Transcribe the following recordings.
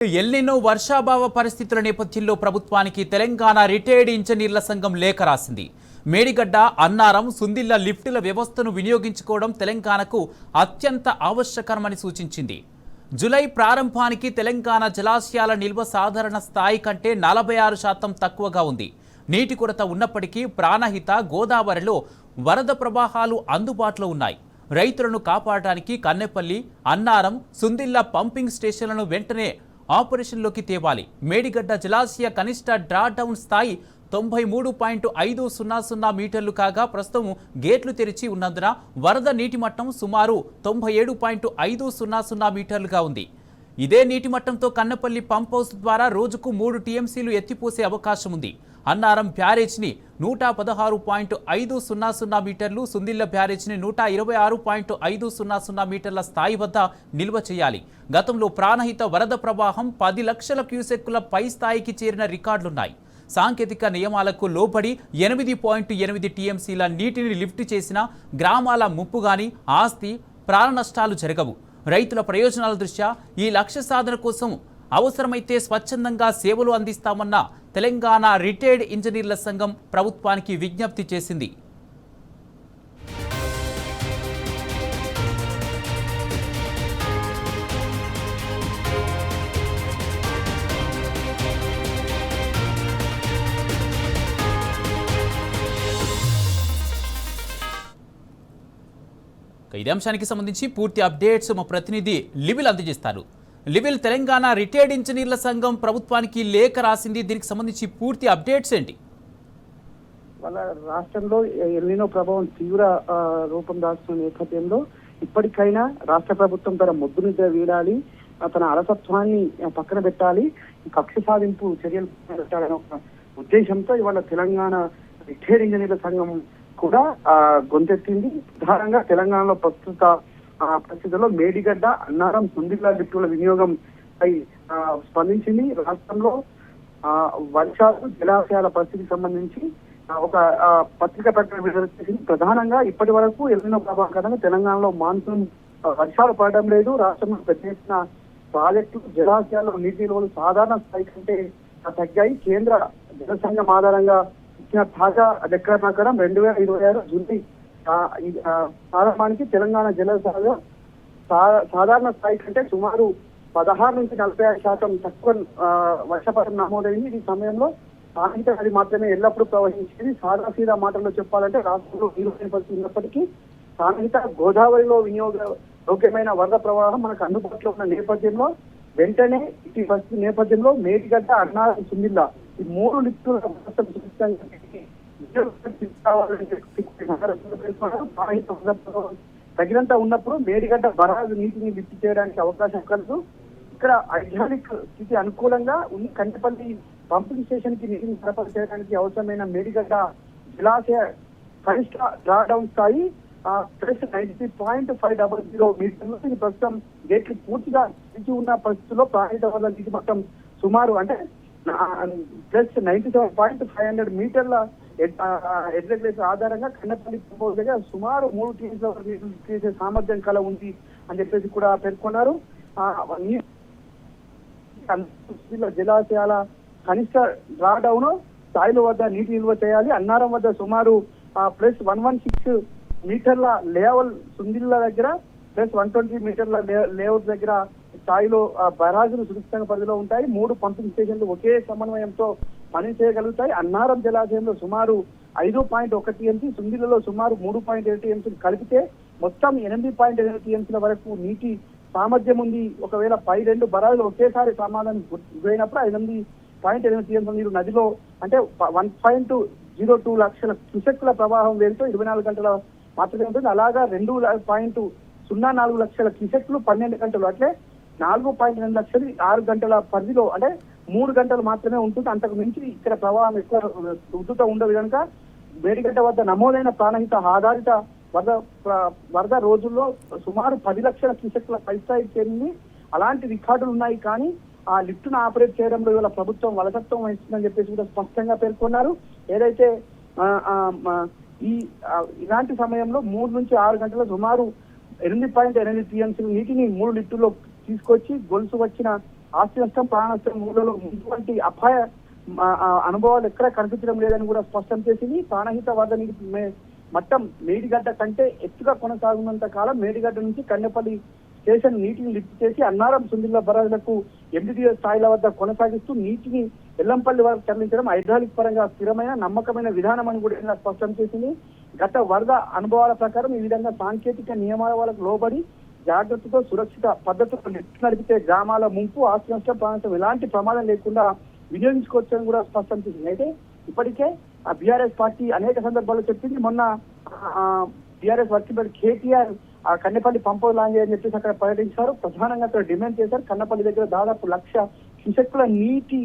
El Niño వర్షాభావ పరిస్థితుల నేపథ్యంలో ప్రభుత్వానికి తెలంగాణ రిటైర్డ్ ఇంజనీర్ల సంఘం లేఖ రాసింది. మేడిగడ్డ, అన్నారం, సుందిళ్ల లిఫ్టుల వ్యవస్థను వినియోగించుకోవడం తెలంగాణకు అత్యంత ఆవశ్యకరమని సూచించింది. జూలై ప్రారంభానికి తెలంగాణ జలాశయాల నిల్వ సాధారణ స్థాయి కంటే 46% తక్కువగా ఉంది. నీటి కొరత ఉన్నప్పటికీ ప్రాణహిత, గోదావరిలో వరద ప్రవాహాలు అందుబాటులో ఉన్నాయి. రైతులను కాపాడటానికి కన్నెపల్లి, అన్నారం, సుందిళ్ల పంపింగ్ స్టేషన్లను వెంటనే ఆపరేషన్లోకి తేవాలి. మేడిగడ్డ జలాశయ కనిష్ట డ్రాడౌన్ స్థాయి 93.500 మీటర్లు కాగా ప్రస్తుతం గేట్లు తెరిచి ఉన్నందున వరద నీటి మట్టం సుమారు 97.500 మీటర్లుగా ఉంది. ఇదే నీటి మట్టంతో కన్నెపల్లి పంప్ హౌస్ ద్వారా రోజుకు 3 టీఎంసీలు ఎత్తిపోసే అవకాశం ఉంది. అన్నారం బ్యారేజ్ని 116.500 మీటర్లు, సుందిళ్ల బ్యారేజ్ని 126.500 మీటర్ల స్థాయి వద్ద నిల్వ చేయాలి. గతంలో ప్రాణహిత వరద ప్రవాహం 10 లక్షల క్యూసెక్కుల పై స్థాయికి చేరిన రికార్డులున్నాయి. సాంకేతిక నియమాలకు లోబడి 8.8 టీఎంసీల నీటిని లిఫ్ట్ చేసిన గ్రామాల ముప్పు గాని, ఆస్తి, ప్రాణ నష్టాలు జరగవు. రైతుల ప్రయోజనాల దృష్ట్యా ఈ లక్ష్య సాధన కోసం అవసరమైతే స్వచ్ఛందంగా సేవలు అందిస్తామన్న తెలంగాణ రిటైర్డ్ ఇంజనీర్ల సంఘం ప్రభుత్వానికి విజ్ఞప్తి చేసింది. ఇదే అంశానికి సంబంధించి పూర్తి అప్డేట్స్ మా ప్రతినిధి లివిల్ అందజేస్తారు. లివిల్, తెలంగాణ రిటైర్డ్ ఇంజనీర్ల సంఘం ప్రభుత్వానికి లేఖ రాసింది. దీనికి సంబంధించి పూర్తి అప్డేట్స్ ఏంటి? వాళ్ళ రాష్ట్రంలో ఎల్నినో ప్రభావం తీవ్ర రూపం దాల్చిన నేపథ్యంలో ఇప్పటికైనా రాష్ట్ర ప్రభుత్వం తన మొద్దు నిద్ర వీడాలి, తన అలసత్వాన్ని పక్కన పెట్టాలి, కక్ష సాధింపు చర్యలు పెట్టాలనే ఒక ఉద్దేశంతో ఇవాళ తెలంగాణ రిటైర్డ్ ఇంజనీర్ల సంఘం కూడా గొంతెత్తింది. ప్రధానంగా తెలంగాణలో ప్రస్తుత పరిస్థితుల్లో మేడిగడ్డ, అన్నారం, సుందిళ్ల లిఫ్టుల వినియోగం పై స్పందించింది. రాష్ట్రంలో వర్షాలు, జలాశయాల పరిస్థితికి సంబంధించి ఒక పత్రిక ప్రకటన విడుదల చేసింది. ప్రధానంగా ఇప్పటి వరకు ఎల్నినో ప్రభావం కారణంగా తెలంగాణలో మాన్సూన్ వర్షాలు పడడం లేదు. రాష్ట్రంలో పెద్ద ఎత్తున ప్రాజెక్టులు, జలాశయాల్లో నీటి నిల్వలు సాధారణ స్థాయి కంటే తగ్గాయి. కేంద్ర జల సంఘం ఆధారంగా ఇచ్చిన తాజా లెక్కల ప్రకారం 2026 జూలై ప్రారంభానికి తెలంగాణ జలాశయాలు సాధారణ స్థాయి కంటే సుమారు 16 నుంచి 45% తక్కువ వర్షపాతం నమోదైంది. ఈ సమయంలో సాహిత్య నది మాత్రమే ఎల్లప్పుడూ ప్రవహించింది. సాదాసీదా మాటల్లో చెప్పాలంటే రాష్ట్రంలో నీరు పరిస్థితి ఉన్నప్పటికీ సాహిత్య గోదావరిలో వినియోగయోగ్యమైన వరద ప్రవాహం మనకు అందుబాటులో ఉన్న నేపథ్యంలో వెంటనే ఈ పరిస్థితి నేపథ్యంలో మేడిగడ్డ, అన్నారం, సుందిళ్ల ఈ 3 లిఫ్టుల తగినంత ఉన్నప్పుడు మేడిగడ్డ బరాజు నీటిని లిఫ్ట్ చేయడానికి అవకాశం కలదు. ఇక్కడ హైడ్రాలిక్ స్థితి అనుకూలంగా ఉన్న కంటిపల్లి పంపింగ్ స్టేషన్ కి నీటిని సరఫరా చేయడానికి అవసరమైన మేడిగడ్డ జలాశయ కనిష్ట డ్రాడౌన్ స్థాయి +93.500 మీటర్లు. ఇది ప్రస్తుతం గేట్లు పూర్తిగా తెరిచి ఉన్న పరిస్థితుల్లో ప్రాణహిత వరద నీటి మట్టం సుమారు అంటే +97.500 మీటర్ల ఎడ్రెగ్యులేషన్ ఆధారంగా కన్నెపల్లి పంప్ దగ్గర సుమారు 3 టీఎంసీల నీటిని తీసే సామర్థ్యం కల ఉంది అని చెప్పేసి కూడా పేర్కొన్నారు. జలాశయాల కనిష్ట డ్రాడౌన్ స్థాయిల వద్ద నీటి నిల్వ చేయాలి. అన్నారం వద్ద సుమారు +116 మీటర్ల లేవల్, సుందిళ్ల దగ్గర +120 మీటర్ల లేఅవుట్ దగ్గర స్థాయిలో బరాజులు సురక్షిత పరిధిలో ఉంటాయి. 3 పంపింగ్ స్టేషన్లు ఒకే సమన్వయంతో పనిచేయగలుగుతాయి. అన్నారం జలాశయంలో సుమారు 5.1 టీఎంసీ, సుందిళ్లలో సుమారు 3.7 టీఎంసీలు కలిపితే మొత్తం 8.8 టీఎంసీల వరకు నీటి సామర్థ్యం ఉంది. ఒకవేళ పై 2 బరాజులు ఒకేసారి ప్రమాదానికి గురైనప్పుడు 8.8 టీఎంసీల నీరు నదిలో అంటే 1.02 లక్షల క్యూసెక్కుల ప్రవాహం వేరుతో 24 గంటల మాత్రమే ఉంటుంది. అలాగా 2.04 లక్షల క్యూసెక్లు 12 గంటలు, అట్లే 4.2 లక్షలు 6 గంటల పరిధిలో అంటే 3 గంటలు మాత్రమే ఉంటుంది. అంతకు మించి ఇక్కడ ప్రవాహం ఎక్కువ ఉధృత ఉండదు కనుక మేడిగడ్డ వద్ద నమోదైన ప్రాణహిత ఆధారిత వరద రోజుల్లో సుమారు 10 లక్షల క్యూసెక్ల పై స్థాయికి చేరింది. అలాంటి రికార్డులు ఉన్నాయి. కానీ ఆ లిఫ్ట్ ను ఆపరేట్ చేయడంలో ఇవాళ ప్రభుత్వం వలసత్వం వహిస్తుందని చెప్పేసి కూడా స్పష్టంగా పేర్కొన్నారు. ఏదైతే ఇలాంటి సమయంలో 3 నుంచి 6 గంటల సుమారు 8.8 టీఎంసీ నీటిని 3 లిఫ్టుల్లో తీసుకొచ్చి గొలుసు వచ్చిన ఆస్తి నష్టం ప్రాణ నష్టం మూలలో ఇటువంటి అపాయ అనుభవాలు ఎక్కడ కనిపించడం లేదని కూడా స్పష్టం చేసింది. ప్రాణహిత వరద నీటి మట్టం మేడిగడ్డ కంటే ఎత్తుగా కొనసాగున్నంత కాలం మేడిగడ్డ నుంచి కన్నెపల్లి స్టేషన్ నీటిని లిఫ్ట్ చేసి అన్నారం సుందిల్ల బరాజులకు MDDS స్థాయిల వద్ద కొనసాగిస్తూ నీటిని ఎల్లంపల్లి వరకు తరలించడం హైడ్రాలిక్ పరంగా స్థిరమైన నమ్మకమైన విధానం అని కూడా స్పష్టం చేసింది. గత వరద అనుభవాల ప్రకారం ఈ విధంగా సాంకేతిక నియమాలకు లోబడి జాగ్రత్తతో సురక్షిత పద్ధతులు నడిపితే గ్రామాల ముంపు ఆస్తి నష్టం ప్రాంతం ఎలాంటి ప్రమాదం లేకుండా వినియోగించుకోవచ్చని కూడా స్పష్టం చేసింది. అయితే ఇప్పటికే బీఆర్ఎస్ పార్టీ అనేక సందర్భాల్లో చెప్పింది. మొన్న బీఆర్ఎస్ వర్కింగ్ కేటీఆర్ కన్నెపల్లి పంపు లాంజ్ అని చెప్పేసి అక్కడ పర్యటించారు. ప్రధానంగా అక్కడ డిమాండ్ చేశారు. కన్నపల్లి దగ్గర దాదాపు 1,00,000 క్యూసెక్కుల నీటి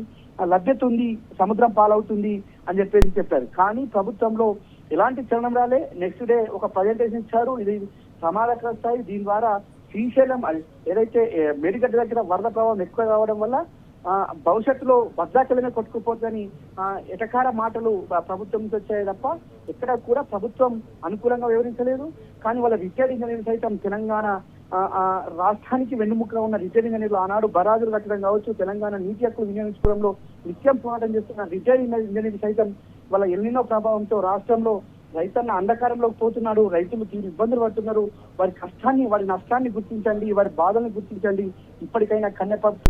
లభ్యత ఉంది, సముద్రం పాలవుతుంది అని చెప్పేసి చెప్పారు. కానీ ప్రభుత్వంలో ఎలాంటి చలనం రాలే. నెక్స్ట్ డే ఒక ప్రజెంటేషన్ ఇచ్చారు. ఇది ప్రమాదకర స్థాయి. దీని ద్వారా శ్రీశైలం ఏదైతే మేడిగడ్డ దగ్గర వరద ప్రభావం ఎక్కువ కావడం వల్ల భవిష్యత్తులో భద్రాచలమే కొట్టుకుపోతుందని ఎటకార మాటలు ప్రభుత్వం నుంచి వచ్చాయి తప్ప ఎక్కడ కూడా ప్రభుత్వం అనుకూలంగా వివరించలేదు. కానీ వాళ్ళ రిటైర్డ్ ఇంజనీర్ సైతం తెలంగాణ రాష్ట్రానికి వెన్నుముకగా ఉన్న రిటైర్డ్ ఇంజనీర్లు ఆనాడు బరాజులు కట్టడం కావచ్చు, తెలంగాణ నీటి హక్కులు వినియోగించుకోవడంలో నిత్యం పోరాటం చేస్తున్న రిటైర్డ్ ఇంజనీర్ సైతం వాళ్ళ ఎల్నినో ప్రభావంతో రాష్ట్రంలో రైతన్న అంధకారంలోకి పోతున్నాడు. రైతులు తీరు ఇబ్బందులు పడుతున్నారు. వారి కష్టాన్ని, వారి నష్టాన్ని గుర్తించండి, వారి బాధల్ని గుర్తించండి. ఇప్పటికైనా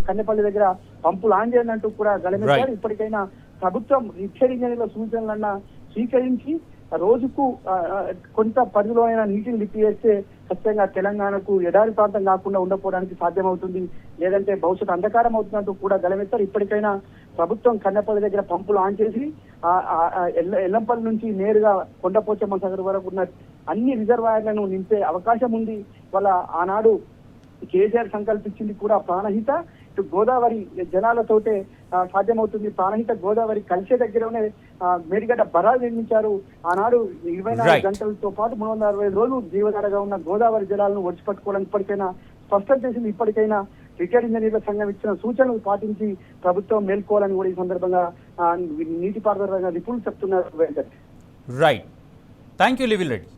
కన్నెపల్లి దగ్గర పంపులు ఆన్ చేయండి అంటూ కూడా గలమెత్తారు. ఇప్పటికైనా ప్రభుత్వం రిటైర్డ్ ఇంజనీర్ల సూచనలన్నా స్వీకరించి రోజుకు కొంత పరిధిలో అయినా నీటిని లిప్పి చేస్తే ఖచ్చితంగా తెలంగాణకు ఎడారి ప్రాంతం కాకుండా ఉండకపోవడానికి సాధ్యమవుతుంది. లేదంటే భవిష్యత్తు అంధకారం అవుతున్నట్టు కూడా గలమెత్తారు. ఇప్పటికైనా ప్రభుత్వం కన్నెపల్లి దగ్గర పంపులు ఆన్ చేసి ఎల్లంపల్లి నుంచి నేరుగా కొండపోచమ్మ సాగర్ వరకు ఉన్న అన్ని రిజర్వాయర్లను నింపే అవకాశం ఉంది. వాళ్ళ ఆనాడు కేసీఆర్ సంకల్పించింది కూడా ప్రాణహిత. ఇటు గోదావరి జనాలతోటే సాధ్యమవుతుంది. ప్రాణహిత గోదావరి కలిసే దగ్గరనే మేడిగడ్డ బరాలు నిర్మించారు. ఆనాడు 24 గంటలతో పాటు 365 రోజులు జీవధారగా ఉన్న గోదావరి జలాలను ఒడిచిపట్టుకోవడానికి ఇప్పటికైనా స్పష్టం చేసింది. ఇప్పటికైనా రిటైర్డ్ ఇంజనీర్ల సంఘం ఇచ్చిన సూచనలు పాటించి ప్రభుత్వం మేల్కోవాలని కూడా ఈ సందర్భంగా నీటిపారుదల నిపుణులు చెప్తున్నారు. రైట్, థ్యాంక్ యూ లివిల్ రెడ్డి.